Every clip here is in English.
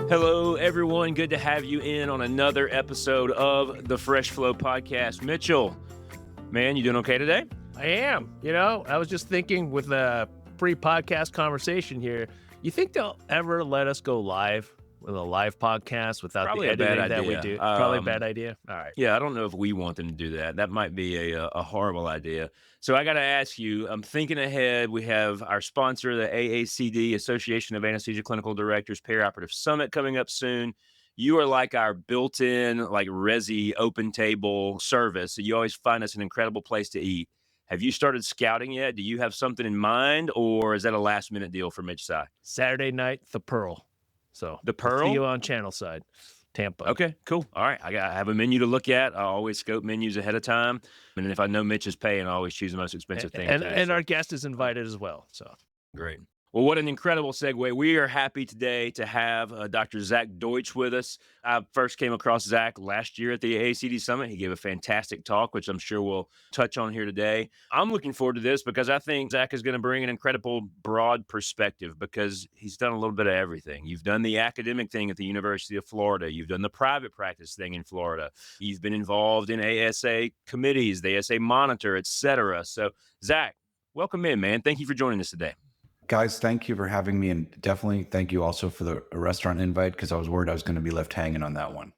Hello, everyone. Good to have you in on another episode of the Fresh Flow Podcast. Mitchell, man, you doing okay today? I am. I was just thinking with a pre-podcast conversation here, you think they'll ever let us go live with a live podcast without Probably the a bad editing that we idea. do? Probably a bad idea. All right. Yeah, I don't know if we want them to do that. That might be a horrible idea. So I got to ask you, I'm thinking ahead. We have our sponsor, the AACD, Association of Anesthesia Clinical Directors Perioperative Summit, coming up soon. You are like our built-in, like Resi open table service. So you always find us an incredible place to eat. Have you started scouting yet? Do you have something in mind, or is that a last-minute deal for Mitch Sy? Saturday night, the Pearl. So The we'll see you Pearl? on channel side, Tampa. Okay, cool. All right. I have a menu to look at. I always scope menus ahead of time. And if I know Mitch is paying, I always choose the most expensive thing. And our guest is invited as well. So great. Well, what an incredible segue. We are happy today to have Dr. Zach Deutch with us. I first came across Zach last year at the AACD Summit. He gave a fantastic talk, which I'm sure we'll touch on here today. I'm looking forward to this because I think Zach is going to bring an incredible broad perspective because he's done a little bit of everything. You've done the academic thing at the University of Florida. You've done the private practice thing in Florida. You've been involved in ASA committees, the ASA monitor, et cetera. So, Zach, welcome in, man. Thank you for joining us today. Guys, thank you for having me, and definitely thank you also for the restaurant invite because I was worried I was going to be left hanging on that one.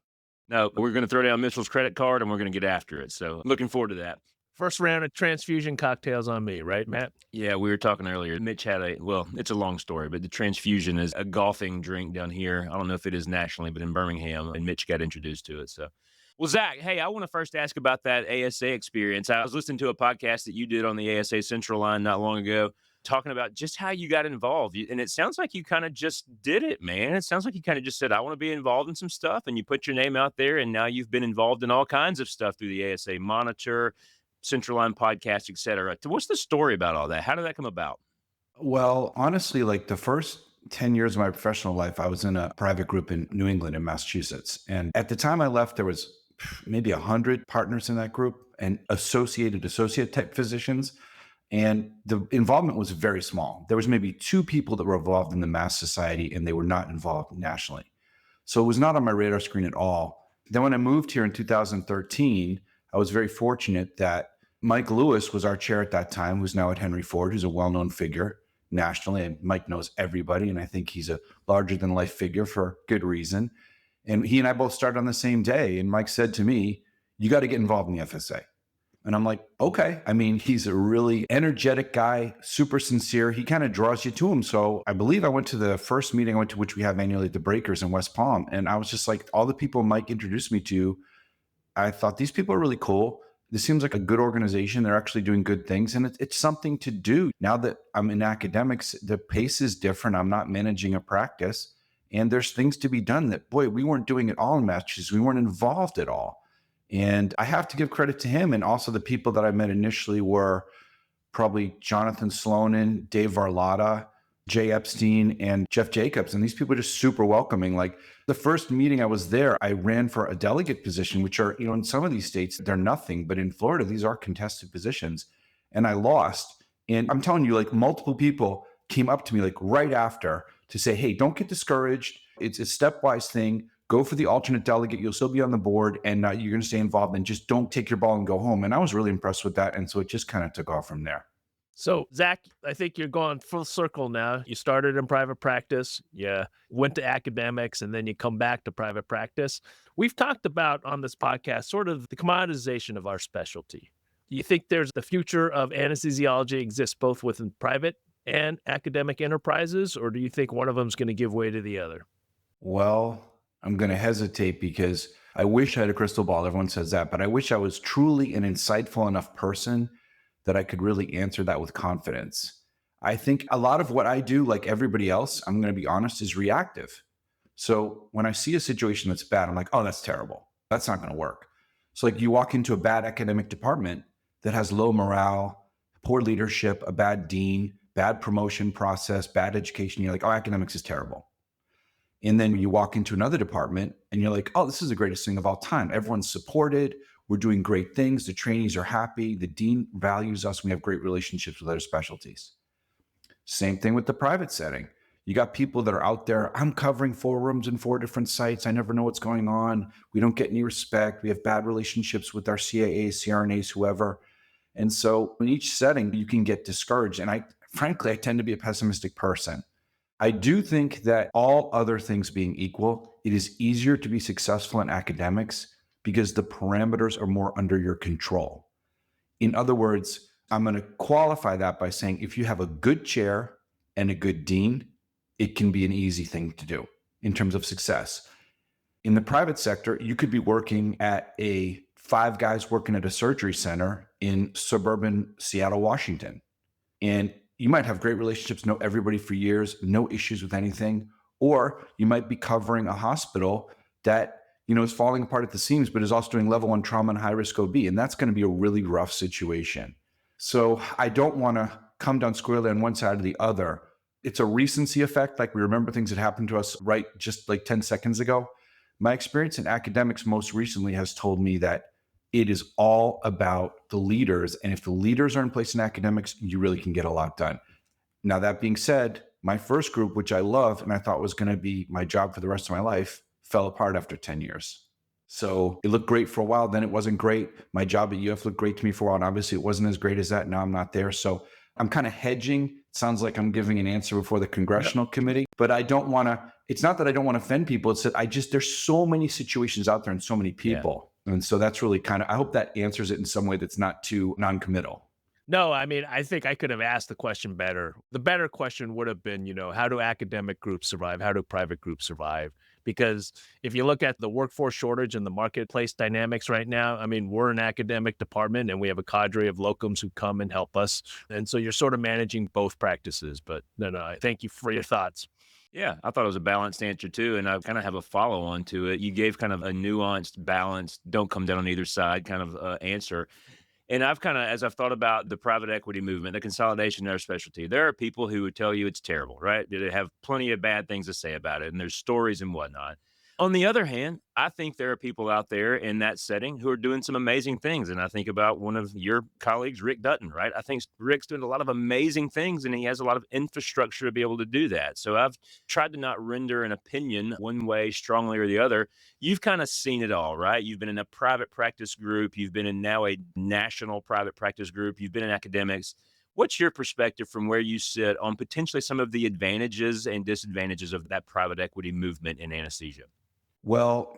No, we're going to throw down Mitchell's credit card and we're going to get after it. So looking forward to that. first round of transfusion cocktails on me, right, Matt? Yeah, we were talking earlier. Mitch had it's a long story, but the transfusion is a golfing drink down here. I don't know if it is nationally, but in Birmingham, and Mitch got introduced to it. So, well, Zach, hey, I want to first ask about that ASA experience. I was listening to a podcast that you did on the ASA Central line not long ago, talking about just how you got involved. And it sounds like you kind of just did it, man. It sounds like you kind of just said, I want to be involved in some stuff. And you put your name out there. And now you've been involved in all kinds of stuff through the ASA Monitor, Central Line podcast, et cetera. What's the story about all that? How did that come about? Well, honestly, like the first 10 years of my professional life, I was in a private group in New England in Massachusetts. And at the time I left, there was maybe 100 partners in that group and associate type physicians. And the involvement was very small. There was maybe 2 people that were involved in the Mass Society, and they were not involved nationally. So it was not on my radar screen at all. Then when I moved here in 2013, I was very fortunate that Mike Lewis was our chair at that time, who's now at Henry Ford, who's a well-known figure nationally. And Mike knows everybody, and I think he's a larger-than-life figure for good reason. And he and I both started on the same day. And Mike said to me, you got to get involved in the FSA. And I'm like, okay. I mean, he's a really energetic guy, super sincere. He kind of draws you to him. So I believe I went to the first meeting I went to, which we have annually at the Breakers in West Palm. And I was just like, all the people Mike introduced me to, I thought these people are really cool. This seems like a good organization. They're actually doing good things. And it's something to do. Now that I'm in academics, the pace is different. I'm not managing a practice. And there's things to be done that, boy, we weren't doing it all in Massachusetts. We weren't involved at all. And I have to give credit to him. And also the people that I met initially were probably Jonathan Slonin, Dave Varlotta, Jay Epstein, and Jeff Jacobs. And these people are just super welcoming. Like the first meeting I was there, I ran for a delegate position, which are, in some of these states, they're nothing. But in Florida, these are contested positions. And I lost. And I'm telling you, like multiple people came up to me like right after to say, hey, don't get discouraged. It's a stepwise thing. Go for the alternate delegate. You'll still be on the board and you're going to stay involved, and just don't take your ball and go home. And I was really impressed with that. And so it just kind of took off from there. So, Zach, I think you're going full circle now. You started in private practice, you went to academics, and then you come back to private practice. We've talked about on this podcast sort of the commoditization of our specialty. Do you think there's the future of anesthesiology exists both within private and academic enterprises, or do you think one of them is going to give way to the other? Well, I'm going to hesitate because I wish I had a crystal ball. Everyone says that, but I wish I was truly an insightful enough person that I could really answer that with confidence. I think a lot of what I do, like everybody else, I'm going to be honest, is reactive. So when I see a situation that's bad, I'm like, oh, that's terrible. That's not going to work. So like you walk into a bad academic department that has low morale, poor leadership, a bad dean, bad promotion process, bad education. You're like, oh, academics is terrible. And then you walk into another department and you're like, oh, this is the greatest thing of all time. Everyone's supported. We're doing great things. The trainees are happy. The dean values us. We have great relationships with other specialties. Same thing with the private setting. You got people that are out there. I'm covering 4 rooms in 4 different sites. I never know what's going on. We don't get any respect. We have bad relationships with our CAAs, CRNAs, whoever. And so in each setting, you can get discouraged. And frankly, I tend to be a pessimistic person. I do think that all other things being equal, it is easier to be successful in academics because the parameters are more under your control. In other words, I'm going to qualify that by saying if you have a good chair and a good dean, it can be an easy thing to do in terms of success. In the private sector, you could be working at five guys working at a surgery center in suburban Seattle, Washington. And you might have great relationships, know everybody for years, no issues with anything. Or you might be covering a hospital that is falling apart at the seams, but is also doing level 1 trauma and high risk OB. And that's going to be a really rough situation. So I don't want to come down squarely on one side or the other. It's a recency effect. Like we remember things that happened to us right just like 10 seconds ago. My experience in academics most recently has told me that it is all about the leaders. And if the leaders are in place in academics, you really can get a lot done. Now, that being said, my first group, which I love and I thought was going to be my job for the rest of my life, fell apart after 10 years. So it looked great for a while, then it wasn't great. My job at UF looked great to me for a while, and obviously it wasn't as great as that. Now I'm not there. So I'm kind of hedging. It sounds like I'm giving an answer before the congressional committee, but I don't want to, it's not that I don't want to offend people. It's that there's so many situations out there and so many people. Yeah. And so that's really I hope that answers it in some way that's not too non-committal. No, I mean, I think I could have asked the question better. The better question would have been, how do academic groups survive? How do private groups survive? Because if you look at the workforce shortage and the marketplace dynamics right now, I mean, we're an academic department and we have a cadre of locums who come and help us. And so you're sort of managing both practices. But no, thank you for your thoughts. Yeah, I thought it was a balanced answer too. And I kind of have a follow on to it. You gave kind of a nuanced, balanced, don't come down on either side kind of answer. And I've kind of, as I've thought about the private equity movement, the consolidation of their specialty, there are people who would tell you it's terrible, right? They have plenty of bad things to say about it, and there's stories and whatnot. On the other hand, I think there are people out there in that setting who are doing some amazing things. And I think about one of your colleagues, Rick Dutton, right? I think Rick's doing a lot of amazing things and he has a lot of infrastructure to be able to do that. So I've tried to not render an opinion one way strongly or the other. You've kind of seen it all, right? You've been in a private practice group. You've been in now a national private practice group. You've been in academics. What's your perspective from where you sit on potentially some of the advantages and disadvantages of that private equity movement in anesthesia? Well,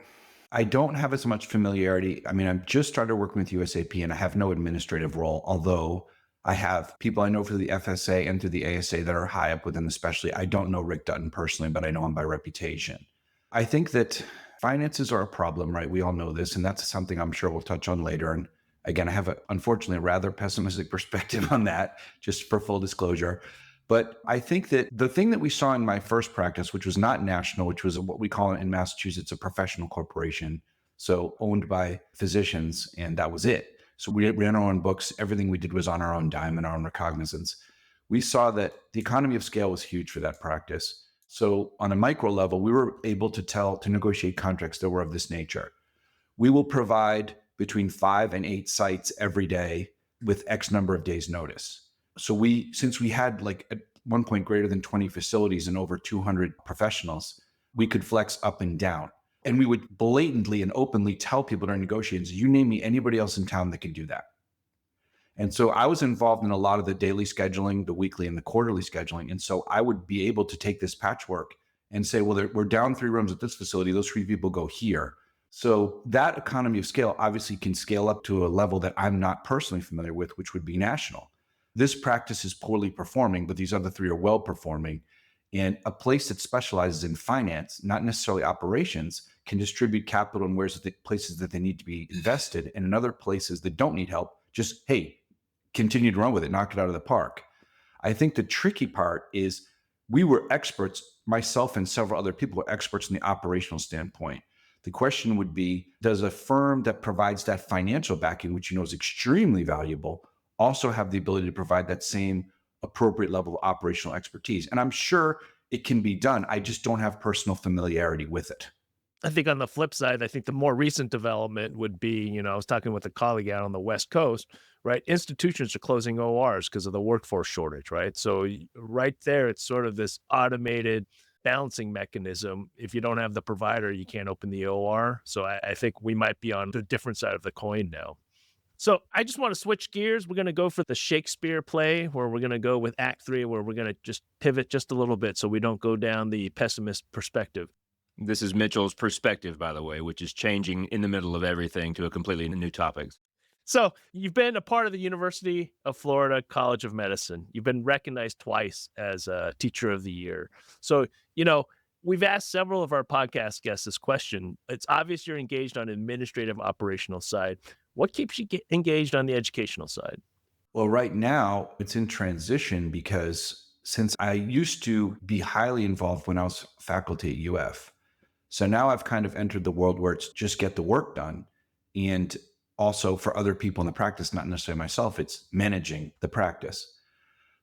I don't have as much familiarity. I mean, I've just started working with USAP and I have no administrative role, although I have people I know through the FSA and through the ASA that are high up within the specialty. I don't know Rick Dutton personally, but I know him by reputation. I think that finances are a problem, right? We all know this, and that's something I'm sure we'll touch on later. And again, I have, unfortunately, a rather pessimistic perspective on that, just for full disclosure. But I think that the thing that we saw in my first practice, which was not national, which was what we call in Massachusetts a professional corporation, so owned by physicians, and that was it. So we ran our own books. Everything we did was on our own dime and our own recognizance. We saw that the economy of scale was huge for that practice. So on a micro level, we were able to negotiate contracts that were of this nature. We will provide between 5 and 8 sites every day with X number of days notice. So since we had like at one point greater than 20 facilities and over 200 professionals, we could flex up and down. And we would blatantly and openly tell people during negotiations, you name me anybody else in town that can do that. And so I was involved in a lot of the daily scheduling, the weekly and the quarterly scheduling. And so I would be able to take this patchwork and say, well, we're down 3 rooms at this facility. Those 3 people go here. So that economy of scale obviously can scale up to a level that I'm not personally familiar with, which would be national. This practice is poorly performing, but these other 3 are well performing. And a place that specializes in finance, not necessarily operations, can distribute capital in places that they need to be invested. And in other places that don't need help, just, hey, continue to run with it, knock it out of the park. I think the tricky part is we were experts, myself and several other people were experts in the operational standpoint. The question would be, does a firm that provides that financial backing, which is extremely valuable, also have the ability to provide that same appropriate level of operational expertise? And I'm sure it can be done. I just don't have personal familiarity with it. I think on the flip side, I think the more recent development would be, I was talking with a colleague out on the West Coast, right? Institutions are closing ORs because of the workforce shortage, right? So right there, it's sort of this automated balancing mechanism. If you don't have the provider, you can't open the OR. So I think we might be on the different side of the coin now. So I just want to switch gears. We're going to go for the Shakespeare play, where we're going to go with Act 3, where we're going to just pivot just a little bit so we don't go down the pessimist perspective. This is Mitchell's perspective, by the way, which is changing in the middle of everything to a completely new topic. So you've been a part of the University of Florida College of Medicine. You've been recognized twice as a Teacher of the Year. So, we've asked several of our podcast guests this question. It's obvious you're engaged on administrative operational side. What keeps you engaged on the educational side? Well, right now it's in transition because since I used to be highly involved when I was faculty at UF, so now I've kind of entered the world where it's just get the work done. And also for other people in the practice, not necessarily myself, it's managing the practice.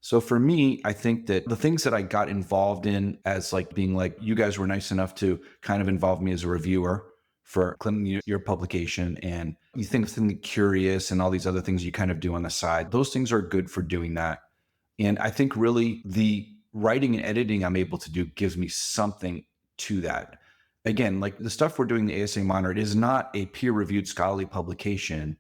So for me, I think that the things that I got involved in as like being like, you guys were nice enough to kind of involve me as a reviewer for your publication. And you think curious and all these other things you kind of do on the side. Those things are good for doing that. And I think really the writing and editing I'm able to do gives me something to that. Again, like the stuff we're doing, the ASA Monitor, it is not a peer-reviewed scholarly publication,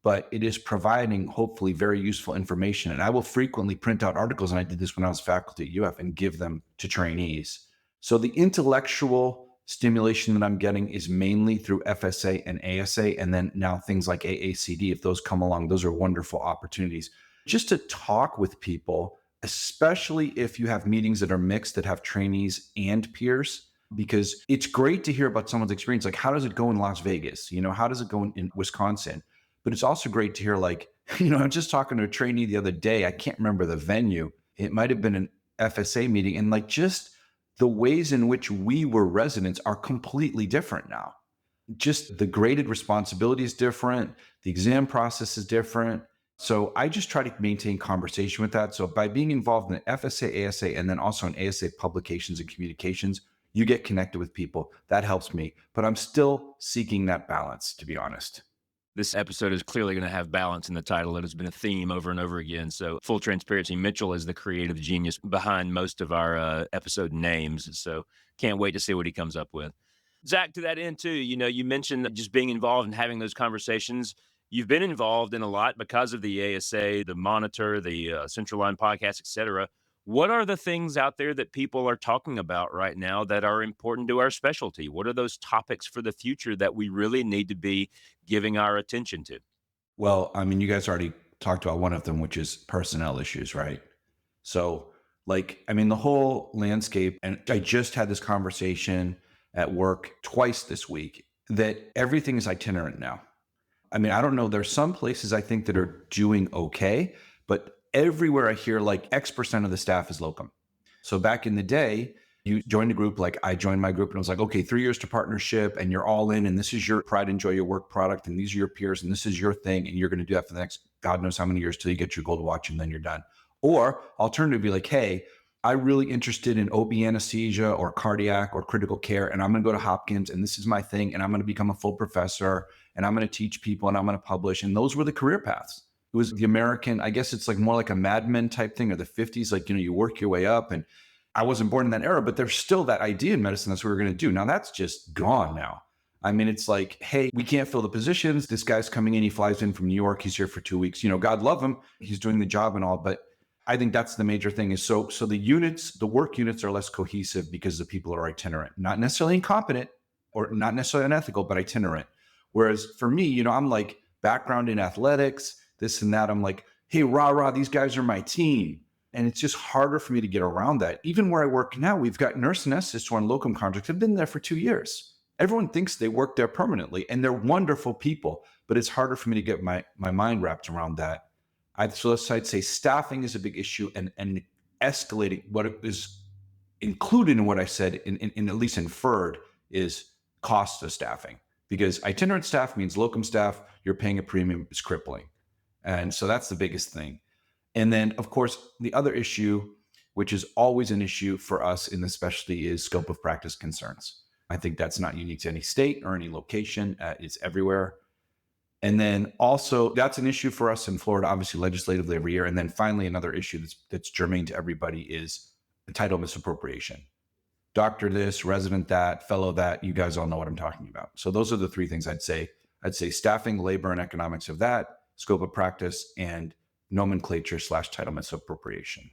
but it is providing hopefully very useful information. And I will frequently print out articles, and I did this when I was faculty at UF, and give them to trainees. So the intellectual stimulation that I'm getting is mainly through FSA and ASA, and then now things like AACD, if those come along, those are wonderful opportunities. Just to talk with people, especially if you have meetings that are mixed that have trainees and peers, because it's great to hear about someone's experience. Like, how does it go in Las Vegas? How does it go in Wisconsin? But it's also great to hear, like, I'm just talking to a trainee the other day. I can't remember the venue. It might have been an FSA meeting. And like, just the ways in which we were residents are completely different now. Just the graded responsibility is different. The exam process is different. So I just try to maintain conversation with that. So by being involved in the FSA, ASA, and then also in ASA publications and communications, you get connected with people. That helps me. But I'm still seeking that balance, to be honest. This episode is clearly going to have balance in the title. It has been a theme over and over again. So full transparency, Mitchell is the creative genius behind most of our episode names. So can't wait to see what he comes up with. Zach, to that end too, you mentioned just being involved and having those conversations. You've been involved in a lot because of the ASA, the Monitor, the Central Line podcast, et cetera. What are the things out there that people are talking about right now that are important to our specialty? What are those topics for the future that we really need to be giving our attention to? Well, I mean, you guys already talked about one of them, which is personnel issues, right? So, the whole landscape, and I just had this conversation at work twice this week, that everything is itinerant now. I mean, I don't know. There's some places I think that are doing okay, but everywhere I hear like X% of the staff is locum. So back in the day, you joined a group, like I joined my group, and it was like, okay, 3 years to partnership and you're all in, and this is your pride, enjoy your work product, and these are your peers, and this is your thing, and you're going to do that for the next God knows how many years till you get your gold watch, and then you're done. Or alternatively, be like, hey, I'm really interested in OB anesthesia or cardiac or critical care, and I'm going to go to Hopkins, and this is my thing, and I'm going to become a full professor, and I'm going to teach people, and I'm going to publish. And those were the career paths. It was the American, I guess it's like more like a Mad Men type thing, or the 50s, like, you work your way up. And I wasn't born in that era, but there's still that idea in medicine. That's what we're going to do. Now that's just gone now. I mean, it's like, hey, we can't fill the positions. This guy's coming in. He flies in from New York. He's here for 2 weeks. God love him. He's doing the job and all. But I think that's the major thing is so the work units are less cohesive because the people are itinerant, not necessarily incompetent or not necessarily unethical, but itinerant. Whereas for me, I'm like background in athletics, this and that. I'm like, hey, rah, these guys are my team. And it's just harder for me to get around that. Even where I work now, we've got nurse anesthetists who are on locum contracts have been there for 2 years. Everyone thinks they work there permanently, and they're wonderful people, but it's harder for me to get my mind wrapped around that. I'd say staffing is a big issue, and escalating what is included in what I said, in at least inferred, is cost of staffing. Because itinerant staff means locum staff, you're paying a premium, is crippling. And so that's the biggest thing. And then, of course, the other issue, which is always an issue for us in the specialty, is scope of practice concerns. I think that's not unique to any state or any location. It's everywhere. And then also, that's an issue for us in Florida, obviously legislatively every year. And then finally, another issue that's germane to everybody is title misappropriation. Doctor this, resident that, fellow that. You guys all know what I'm talking about. So those are the three things I'd say. I'd say staffing, labor, and economics of that, scope of practice, and nomenclature/title misappropriation.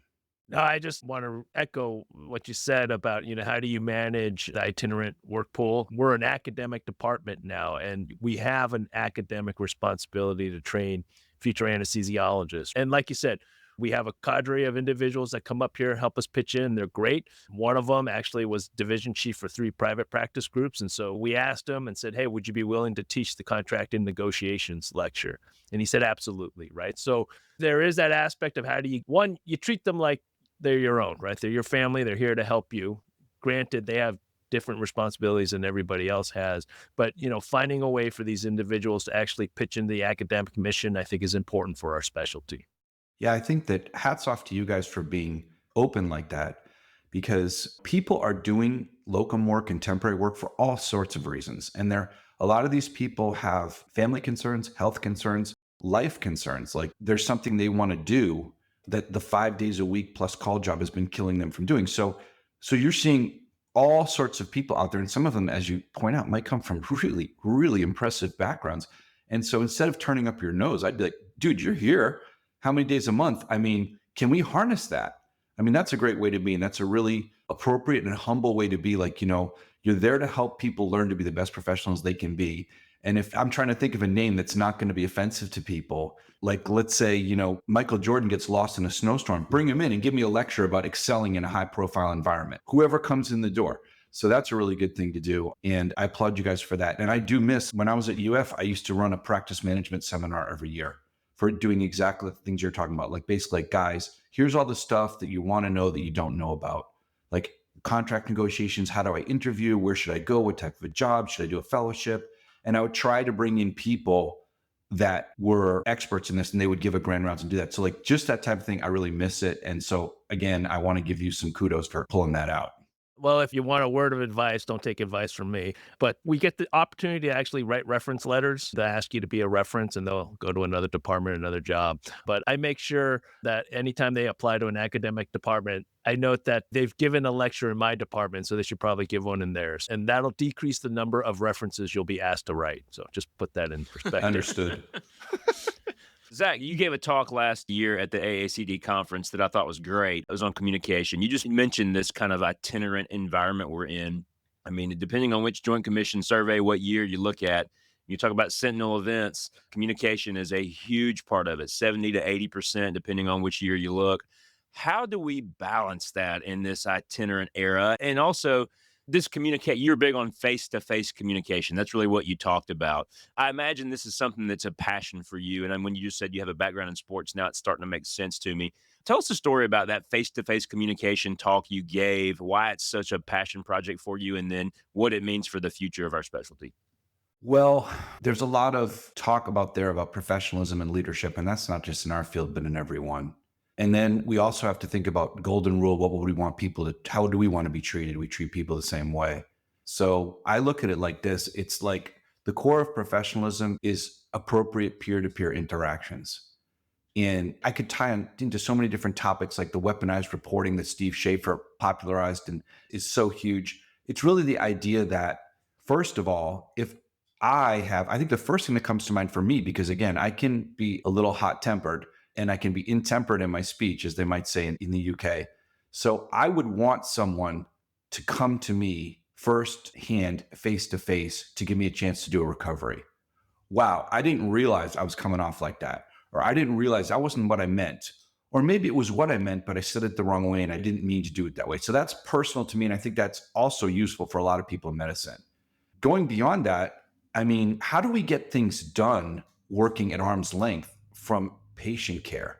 No, I just want to echo what you said about, how do you manage the itinerant work pool? We're an academic department now, and we have an academic responsibility to train future anesthesiologists. And like you said, we have a cadre of individuals that come up here, help us pitch in. They're great. One of them actually was division chief for 3 private practice groups. And so we asked him and said, hey, would you be willing to teach the contract and negotiations lecture? And he said, absolutely. Right. So there is that aspect of how do you treat them like they're your own, right? They're your family. They're here to help you. Granted, they have different responsibilities than everybody else has, but finding a way for these individuals to actually pitch in the academic mission, I think, is important for our specialty. Yeah, I think that hats off to you guys for being open like that, because people are doing locum work and temporary work for all sorts of reasons. And a lot of these people have family concerns, health concerns, life concerns. Like there's something they want to do that the 5 days a week plus call job has been killing them from doing. So you're seeing all sorts of people out there. And some of them, as you point out, might come from really, really impressive backgrounds. And so instead of turning up your nose, I'd be like, dude, you're here. How many days a month? I mean, can we harness that? I mean, that's a great way to be. And that's a really appropriate and humble way to be. Like, you're there to help people learn to be the best professionals they can be. And if I'm trying to think of a name that's not going to be offensive to people, like let's say, Michael Jordan gets lost in a snowstorm, bring him in and give me a lecture about excelling in a high profile environment, whoever comes in the door. So that's a really good thing to do. And I applaud you guys for that. And I do miss, when I was at UF, I used to run a practice management seminar every year for doing exactly the things you're talking about. Like basically, like, guys, here's all the stuff that you want to know that you don't know about. Like contract negotiations, how do I interview? Where should I go? What type of a job? Should I do a fellowship? And I would try to bring in people that were experts in this, and they would give a grand rounds and do that. So like just that type of thing, I really miss it. And so again, I want to give you some kudos for pulling that out. Well, if you want a word of advice, don't take advice from me. But we get the opportunity to actually write reference letters that ask you to be a reference, and they'll go to another department, another job. But I make sure that anytime they apply to an academic department, I note that they've given a lecture in my department, so they should probably give one in theirs. And that'll decrease the number of references you'll be asked to write. So just put that in perspective. Understood. Zach, you gave a talk last year at the AACD conference that I thought was great. It was on communication. You just mentioned this kind of itinerant environment we're in. I mean, depending on which Joint Commission survey, what year you look at, you talk about sentinel events, communication is a huge part of it, 70 to 80%, depending on which year you look. How do we balance that in this itinerant era? And also, you're big on face-to-face communication. That's really what you talked about. I imagine this is something that's a passion for you. And when you just said you have a background in sports, now it's starting to make sense to me. Tell us a story about that face-to-face communication talk you gave, why it's such a passion project for you, and then what it means for the future of our specialty. Well, there's a lot of talk about professionalism and leadership, and that's not just in our field, but in every one. And then we also have to think about golden rule. What would we want how do we want to be treated? We treat people the same way. So I look at it like this. It's like the core of professionalism is appropriate peer-to-peer interactions. And I could tie into so many different topics, like the weaponized reporting that Steve Schaefer popularized and is so huge. It's really the idea that, first of all, I think the first thing that comes to mind for me, because again, I can be a little hot-tempered, and I can be intemperate in my speech, as they might say in the UK. So I would want someone to come to me firsthand, face to face, to give me a chance to do a recovery. Wow, I didn't realize I was coming off like that. Or I didn't realize that wasn't what I meant. Or maybe it was what I meant, but I said it the wrong way and I didn't mean to do it that way. So that's personal to me. And I think that's also useful for a lot of people in medicine. Going beyond that, I mean, how do we get things done working at arm's length from patient care?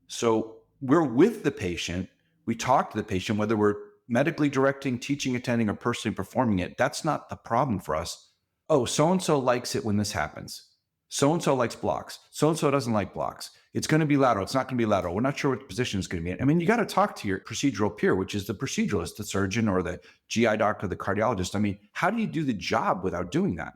So we're with the patient. We talk to the patient, whether we're medically directing, teaching, attending, or personally performing it. That's not the problem for us. Oh, so-and-so likes it when this happens. So-and-so likes blocks. So-and-so doesn't like blocks. It's going to be lateral. It's not going to be lateral. We're not sure what position it's going to be in. I mean, you got to talk to your procedural peer, which is the proceduralist, the surgeon, or the GI doctor, the cardiologist. I mean, how do you do the job without doing that?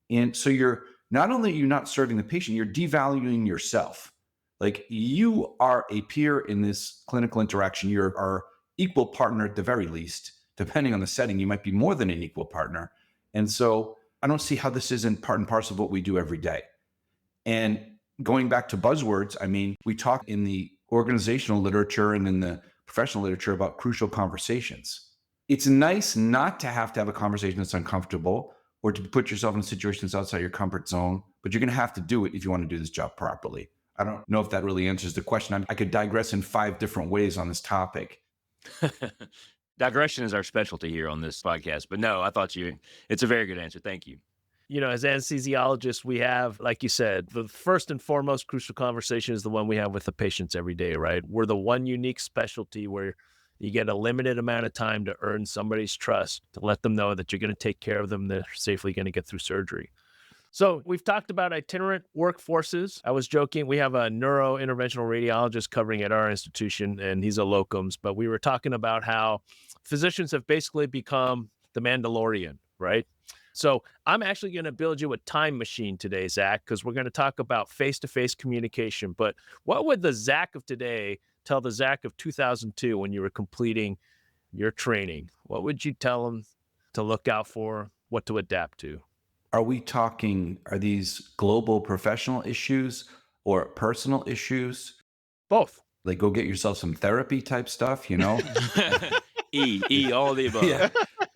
And so you're not only are you not serving the patient, you're devaluing yourself. Like you are a peer in this clinical interaction. You're our equal partner at the very least. Depending on the setting, you might be more than an equal partner. And so I don't see how this isn't part and parcel of what we do every day. And going back to buzzwords, I mean, we talk in the organizational literature and in the professional literature about crucial conversations. It's nice not to have a conversation that's uncomfortable or to put yourself in situations outside your comfort zone, but you're going to have to do it if you want to do this job properly. I don't know if that really answers the question. I could digress in 5 different ways on this topic. Digression is our specialty here on this podcast. But no, it's a very good answer. Thank you. As anesthesiologists, we have, like you said, the first and foremost crucial conversation is the one we have with the patients every day, right? We're the one unique specialty where you get a limited amount of time to earn somebody's trust, to let them know that you're going to take care of them, they're safely going to get through surgery. So we've talked about itinerant workforces. I was joking. We have a neurointerventional radiologist covering at our institution, and he's a locums. But we were talking about how physicians have basically become the Mandalorian, right? So I'm actually going to build you a time machine today, Zach, because we're going to talk about face-to-face communication. But what would the Zach of today tell the Zach of 2002 when you were completing your training? What would you tell him to look out for, what to adapt to? Are these global professional issues or personal issues? Both. Like go get yourself some therapy type stuff, all of the above. Yeah.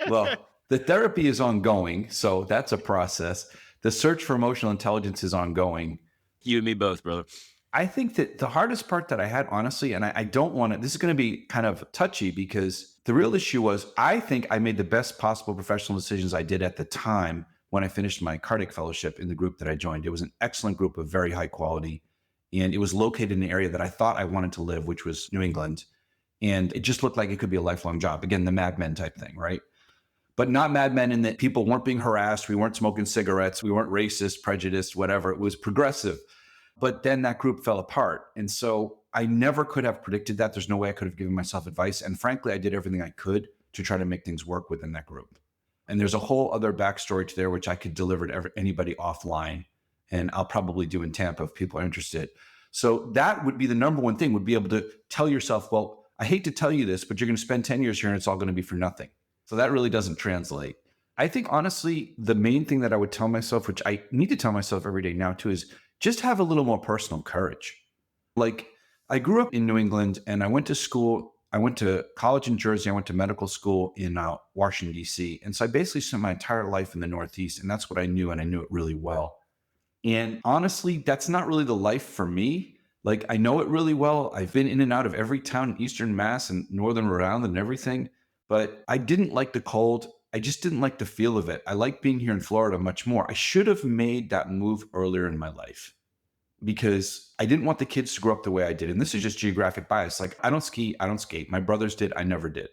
Well, the therapy is ongoing, so that's a process. The search for emotional intelligence is ongoing. You and me both, brother. I think that the hardest part that I had, honestly, and I don't want to, this is going to be kind of touchy because the real issue was I think I made the best possible professional decisions I did at the time when I finished my cardiac fellowship in the group that I joined. It was an excellent group of very high quality, and it was located in an area that I thought I wanted to live, which was New England. And it just looked like it could be a lifelong job. Again, the Mad Men type thing, right? But not Mad Men in that people weren't being harassed. We weren't smoking cigarettes. We weren't racist, prejudiced, whatever. It was progressive. But then that group fell apart. And so I never could have predicted that. There's no way I could have given myself advice. And frankly, I did everything I could to try to make things work within that group. And there's a whole other backstory to there, which I could deliver to anybody offline. And I'll probably do in Tampa if people are interested. So that would be the number one thing, would be able to tell yourself, well, I hate to tell you this, but you're going to spend 10 years here and it's all going to be for nothing. So that really doesn't translate. I think, honestly, the main thing that I would tell myself, which I need to tell myself every day now too, is just have a little more personal courage. Like I grew up in New England and I went to school. I went to college in Jersey. I went to medical school in Washington, D.C. And so I basically spent my entire life in the Northeast. And that's what I knew. And I knew it really well. And honestly, that's not really the life for me. Like I know it really well. I've been in and out of every town in Eastern Mass and Northern Rhode Island and everything. But I didn't like the cold. I just didn't like the feel of it. I like being here in Florida much more. I should have made that move earlier in my life because I didn't want the kids to grow up the way I did. And this is just geographic bias. Like I don't ski, I don't skate. My brothers did, I never did.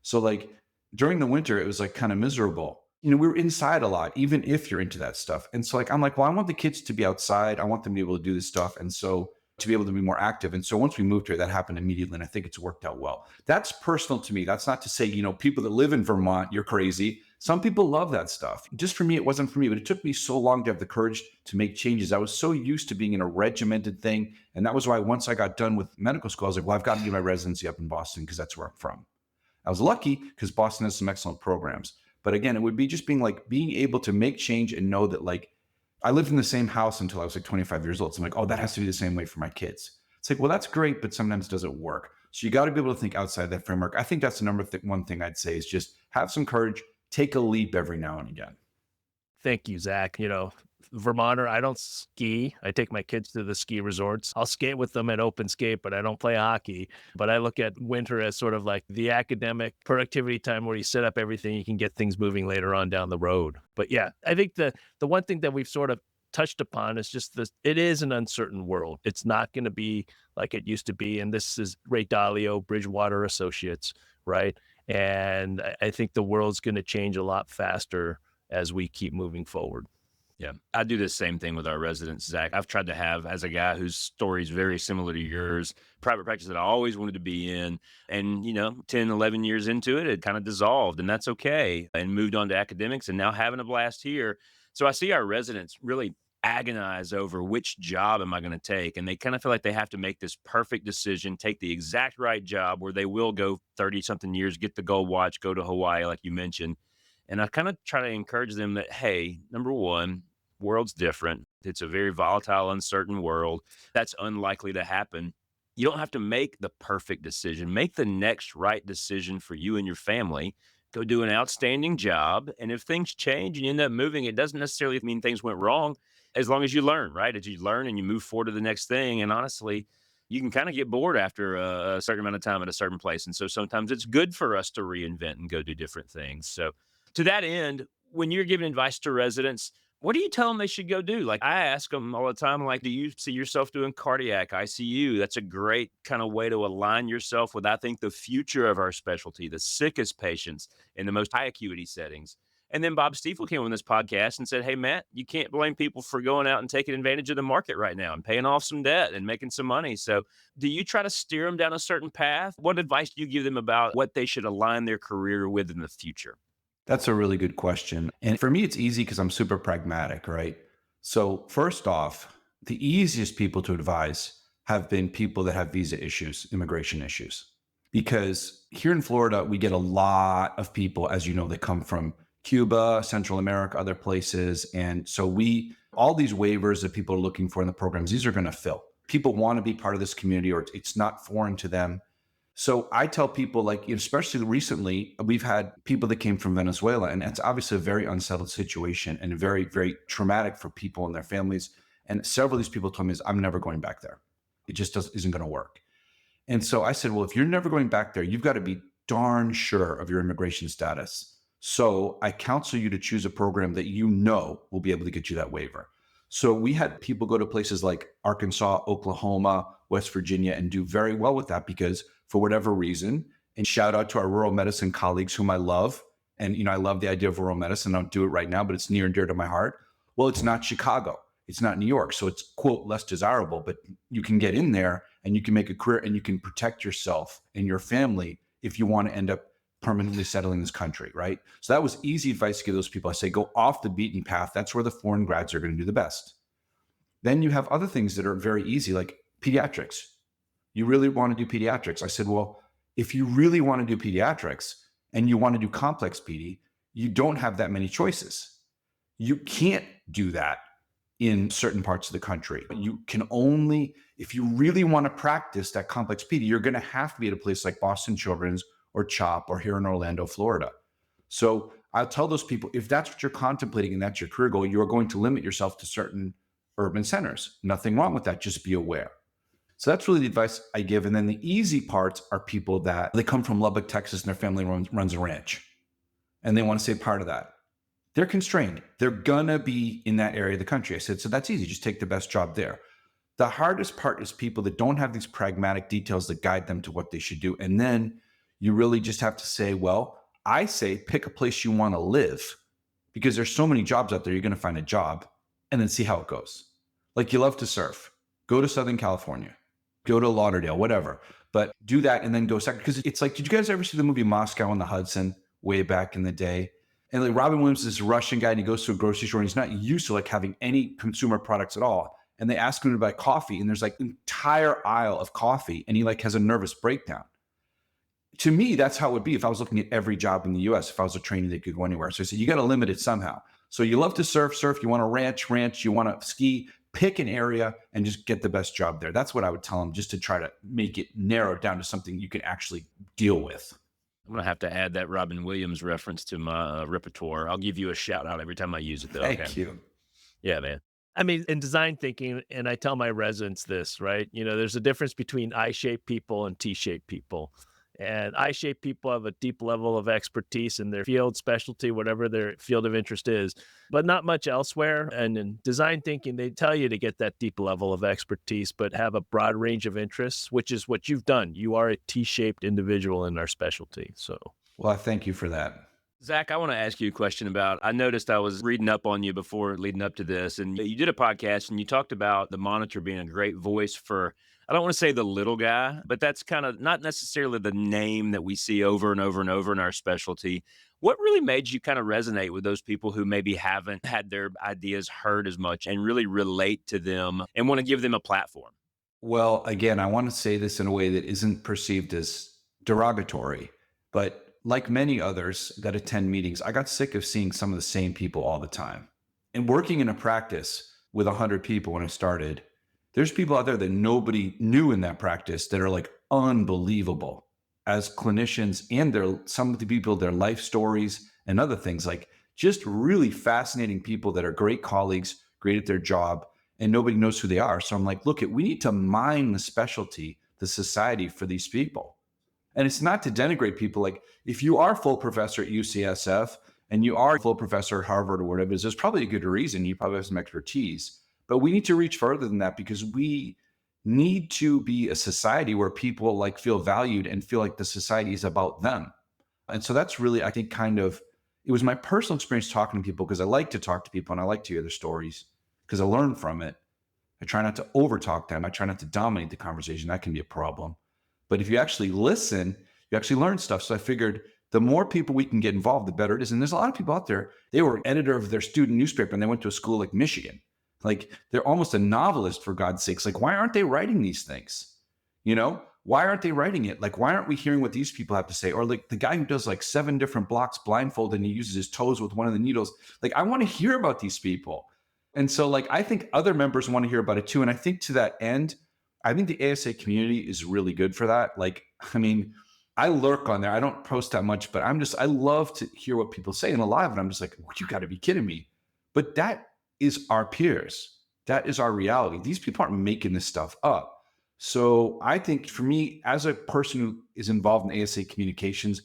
So like during the winter, it was like kind of miserable. We were inside a lot, even if you're into that stuff. And so like, I'm like, well, I want the kids to be outside. I want them to be able to do this stuff. And so to be able to be more active. And so once we moved here, that happened immediately. And I think it's worked out well. That's personal to me. That's not to say, people that live in Vermont, you're crazy. Some people love that stuff. Just for me, it wasn't for me, but it took me so long to have the courage to make changes. I was so used to being in a regimented thing. And that was why once I got done with medical school, I was like, well, I've got to do my residency up in Boston because that's where I'm from. I was lucky because Boston has some excellent programs. But again, it would be just being able to make change and know that I lived in the same house until I was 25 years old. So I'm like, oh, that has to be the same way for my kids. It's like, well, that's great, but sometimes it doesn't work. So you got to be able to think outside that framework. I think that's the one thing I'd say is just have some courage, take a leap every now and again. Thank you, Zach. Vermonter, I don't ski. I take my kids to the ski resorts. I'll skate with them at open skate, but I don't play hockey. But I look at winter as sort of like the academic productivity time where you set up everything, you can get things moving later on down the road. But yeah, I think the one thing that we've sort of touched upon is just this. It is an uncertain world. It's not going to be like it used to be. And this is Ray Dalio, Bridgewater Associates, right? And I think the world's going to change a lot faster as we keep moving forward. Yeah, I do the same thing with our residents, Zach. I've tried to have, as a guy whose story is very similar to yours, private practice that I always wanted to be in. And, 10, 11 years into it, it kind of dissolved, and that's okay. And moved on to academics and now having a blast here. So I see our residents really agonize over which job am I going to take. And they kind of feel like they have to make this perfect decision, take the exact right job where they will go 30 something years, get the gold watch, go to Hawaii, like you mentioned. And I kind of try to encourage them that, hey, number one, world's different. It's a very volatile, uncertain world. That's unlikely to happen. You don't have to make the perfect decision. Make the next right decision for you and your family. Go do an outstanding job. And if things change and you end up moving, it doesn't necessarily mean things went wrong as long as you learn, right? As you learn and you move forward to the next thing. And honestly, you can kind of get bored after a certain amount of time at a certain place. And so sometimes it's good for us to reinvent and go do different things. So, to that end, when you're giving advice to residents, what do you tell them they should go do? Like I ask them all the time, like, do you see yourself doing cardiac, ICU? That's a great kind of way to align yourself with, I think, the future of our specialty, the sickest patients in the most high acuity settings. And then Bob Stiefel came on this podcast and said, hey, Matt, you can't blame people for going out and taking advantage of the market right now and paying off some debt and making some money. So do you try to steer them down a certain path? What advice do you give them about what they should align their career with in the future? That's a really good question. And for me, it's easy because I'm super pragmatic, right? So, first off, the easiest people to advise have been people that have visa issues, immigration issues. Because here in Florida, we get a lot of people, as you know, that come from Cuba, Central America, other places. And so all these waivers that people are looking for in the programs, these are going to fill. People want to be part of this community, or it's not foreign to them. So I tell people, like, especially recently, we've had people that came from Venezuela, and it's obviously a very unsettled situation and very, very traumatic for people and their families. And several of these people told me, I'm never going back there. It just isn't going to work. And so I said, well, if you're never going back there, you've got to be darn sure of your immigration status. So I counsel you to choose a program that you know will be able to get you that waiver. So we had people go to places like Arkansas, Oklahoma, West Virginia, and do very well with that because for whatever reason, and shout out to our rural medicine colleagues whom I love. And, I love the idea of rural medicine. I don't do it right now, but it's near and dear to my heart. Well, it's not Chicago. It's not New York. So it's, quote, less desirable, but you can get in there and you can make a career and you can protect yourself and your family if you want to end up permanently settling this country, right? So that was easy advice to give those people. I say, go off the beaten path. That's where the foreign grads are going to do the best. Then you have other things that are very easy, like pediatrics. You really want to do pediatrics. I said, well, if you really want to do pediatrics and you want to do complex PD, you don't have that many choices. You can't do that in certain parts of the country. You can only, if you really want to practice that complex PD, you're going to have to be at a place like Boston Children's or CHOP or here in Orlando, Florida. So I'll tell those people, if that's what you're contemplating and that's your career goal, you are going to limit yourself to certain urban centers. Nothing wrong with that. Just be aware. So that's really the advice I give. And then the easy parts are people that they come from Lubbock, Texas, and their family runs a ranch and they want to stay part of that. They're constrained. They're going to be in that area of the country. I said, so that's easy. Just take the best job there. The hardest part is people that don't have these pragmatic details that guide them to what they should do. And then you really just have to say, well, I say pick a place you want to live because there's so many jobs out there. You're going to find a job and then see how it goes. Like you love to surf, go to Southern California, go to Lauderdale, whatever, but do that and then go second. Because it's like, did you guys ever see the movie Moscow on the Hudson way back in the day? And like Robin Williams is this Russian guy and he goes to a grocery store and he's not used to like having any consumer products at all. And they ask him to buy coffee and there's like entire aisle of coffee and he like has a nervous breakdown. To me, that's how it would be if I was looking at every job in the US, if I was a trainee that could go anywhere. So I said, you got to limit it somehow. So you love to surf, you want to ranch, you want to ski, pick an area and just get the best job there. That's what I would tell them just to try to make it narrow down to something you can actually deal with. I'm going to have to add that Robin Williams reference to my repertoire. I'll give you a shout out every time I use it, though. Thank you. Yeah, man. I mean, in design thinking, and I tell my residents this, right? There's a difference between I-shaped people and T-shaped people. And I-shaped people have a deep level of expertise in their field, specialty, whatever their field of interest is, but not much elsewhere. And in design thinking, they tell you to get that deep level of expertise, but have a broad range of interests, which is what you've done. You are a T-shaped individual in our specialty. So, well, I thank you for that. Zach, I want to ask you a question about, I noticed I was reading up on you before leading up to this, and you did a podcast and you talked about the monitor being a great voice for, I don't want to say the little guy, but that's kind of not necessarily the name that we see over and over and over in our specialty. What really made you kind of resonate with those people who maybe haven't had their ideas heard as much and really relate to them and want to give them a platform? Well, again, I want to say this in a way that isn't perceived as derogatory, but like many others that attend meetings, I got sick of seeing some of the same people all the time. And working in a practice with 100 people when I started, there's people out there that nobody knew in that practice that are like unbelievable as clinicians, and some of the people, their life stories and other things, like just really fascinating people that are great colleagues, great at their job, and nobody knows who they are. So I'm like, look, we need to mine the specialty, the society for these people. And it's not to denigrate people. Like if you are full professor at UCSF and you are full professor at Harvard or whatever it is, there's probably a good reason. You probably have some expertise. But we need to reach further than that, because we need to be a society where people like feel valued and feel like the society is about them. And so that's really, I think, kind of, it was my personal experience talking to people, because I like to talk to people and I like to hear their stories because I learn from it. I try not to overtalk them. I try not to dominate the conversation. That can be a problem. But if you actually listen, you actually learn stuff. So I figured the more people we can get involved, the better it is. And there's a lot of people out there, they were editor of their student newspaper and they went to a school like Michigan. Like they're almost a novelist, for God's sakes. Like, why aren't they writing these things? Why aren't they writing it? Like, why aren't we hearing what these people have to say? Or like the guy who does like 7 different blocks blindfolded and he uses his toes with one of the needles. Like, I want to hear about these people. And so like, I think other members want to hear about it too. And I think to that end, I think the ASA community is really good for that. Like, I mean, I lurk on there. I don't post that much, but I love to hear what people say in a live. And I'm just like, oh, you got to be kidding me. But that is our peers. That is our reality. These people aren't making this stuff up. So I think for me, as a person who is involved in ASA communications,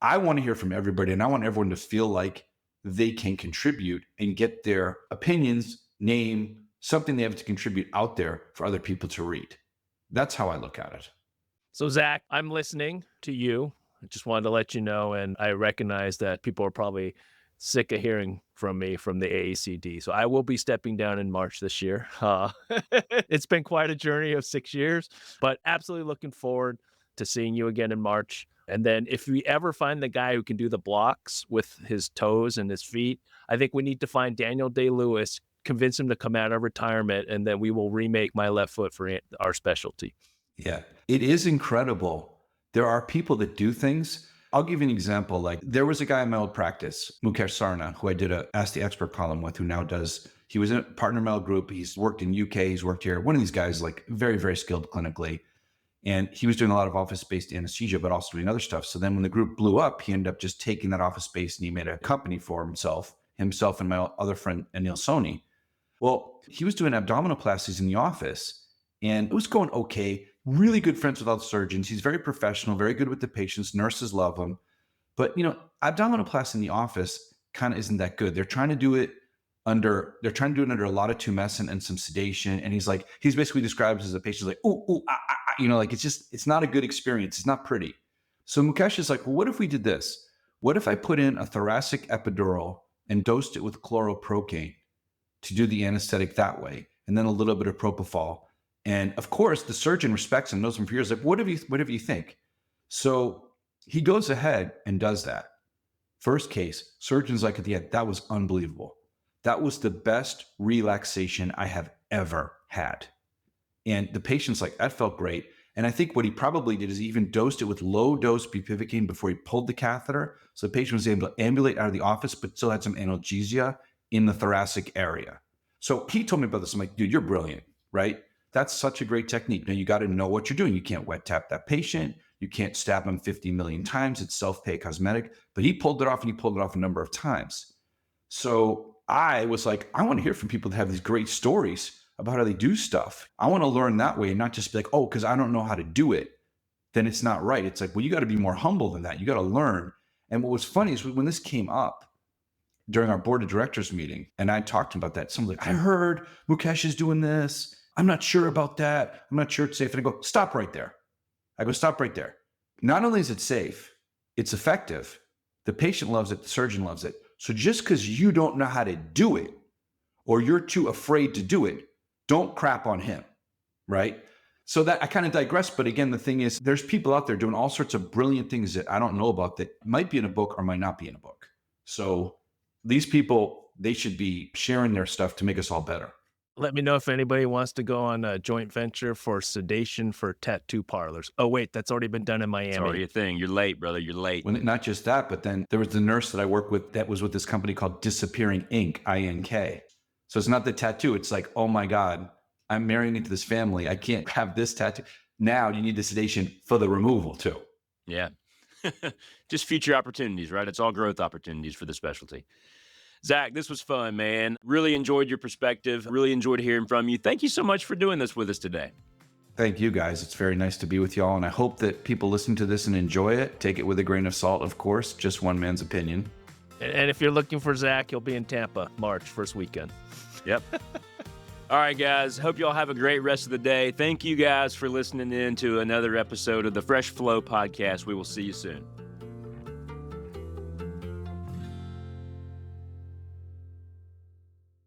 I want to hear from everybody and I want everyone to feel like they can contribute and get their opinions, name, something they have to contribute out there for other people to read. That's how I look at it. So, Zach, I'm listening to you. I just wanted to let you know, and I recognize that people are probably sick of hearing from me from the AACD. So I will be stepping down in March this year. It's been quite a journey of 6 years, but absolutely looking forward to seeing you again in March. And then if we ever find the guy who can do the blocks with his toes and his feet, I think we need to find Daniel Day-Lewis, convince him to come out of retirement, and then we will remake My Left Foot for our specialty. Yeah, it is incredible. There are people that do things. I'll give you an example. Like there was a guy in my old practice, Mukesh Sarna, who I did a Ask the Expert column with, who now he was in a partner mail group. He's worked in UK, he's worked here. One of these guys, like very, very skilled clinically. And he was doing a lot of office-based anesthesia, but also doing other stuff. So then when the group blew up, he ended up just taking that office space and he made a company for himself and my other friend, Anil Soni. Well, he was doing abdominoplasties in the office and it was going okay. Really good friends with all the surgeons. He's very professional, very good with the patients. Nurses love him. But, abdominoplasty in the office kind of isn't that good. They're trying to do it under a lot of tumescent and some sedation. And he's basically described as a patient like, ooh, ooh, ah, ah, ah. Like, it's not a good experience. It's not pretty. So Mukesh is like, well, what if we did this? What if I put in a thoracic epidural and dosed it with chloroprocaine to do the anesthetic that way? And then a little bit of propofol. And of course, the surgeon respects him, knows him for years. Like, whatever you think. So he goes ahead and does that. First case, surgeon's like at the end, that was unbelievable. That was the best relaxation I have ever had. And the patient's like, that felt great. And I think what he probably did is he even dosed it with low dose bupivacaine before he pulled the catheter. So the patient was able to ambulate out of the office, but still had some analgesia in the thoracic area. So he told me about this. I'm like, dude, you're brilliant, right? That's such a great technique. Now you got to know what you're doing. You can't wet tap that patient. You can't stab him 50 million times. It's self-pay cosmetic, but he pulled it off and he pulled it off a number of times. So I was like, I want to hear from people that have these great stories about how they do stuff. I want to learn that way and not just be like, oh, because I don't know how to do it, then it's not right. It's like, well, you got to be more humble than that. You got to learn. And what was funny is when this came up during our board of directors meeting, and I talked about that, someone's like, I heard Mukesh is doing this. I'm not sure about that. I'm not sure it's safe. And I go, stop right there. Stop right there. Not only is it safe, it's effective. The patient loves it. The surgeon loves it. So just because you don't know how to do it or you're too afraid to do it, don't crap on him, right? So that I kind of digress. But again, the thing is, there's people out there doing all sorts of brilliant things that I don't know about that might be in a book or might not be in a book. So these people, they should be sharing their stuff to make us all better. Let me know if anybody wants to go on a joint venture for sedation for tattoo parlors. Oh, wait, that's already been done in Miami. It's already a thing. You're late, brother. You're late. Not just that, but then there was the nurse that I worked with that was with this company called Disappearing Ink, INK. So it's not the tattoo. It's like, oh my God, I'm marrying into this family. I can't have this tattoo. Now you need the sedation for the removal too. Yeah. Just future opportunities, right? It's all growth opportunities for the specialty. Zach, this was fun, man. Really enjoyed your perspective. Really enjoyed hearing from you. Thank you so much for doing this with us today. Thank you, guys. It's very nice to be with y'all. And I hope that people listen to this and enjoy it. Take it with a grain of salt, of course. Just one man's opinion. And if you're looking for Zach, he'll be in Tampa, March, first weekend. Yep. All right, guys. Hope y'all have a great rest of the day. Thank you guys for listening in to another episode of the Fresh Flow podcast. We will see you soon.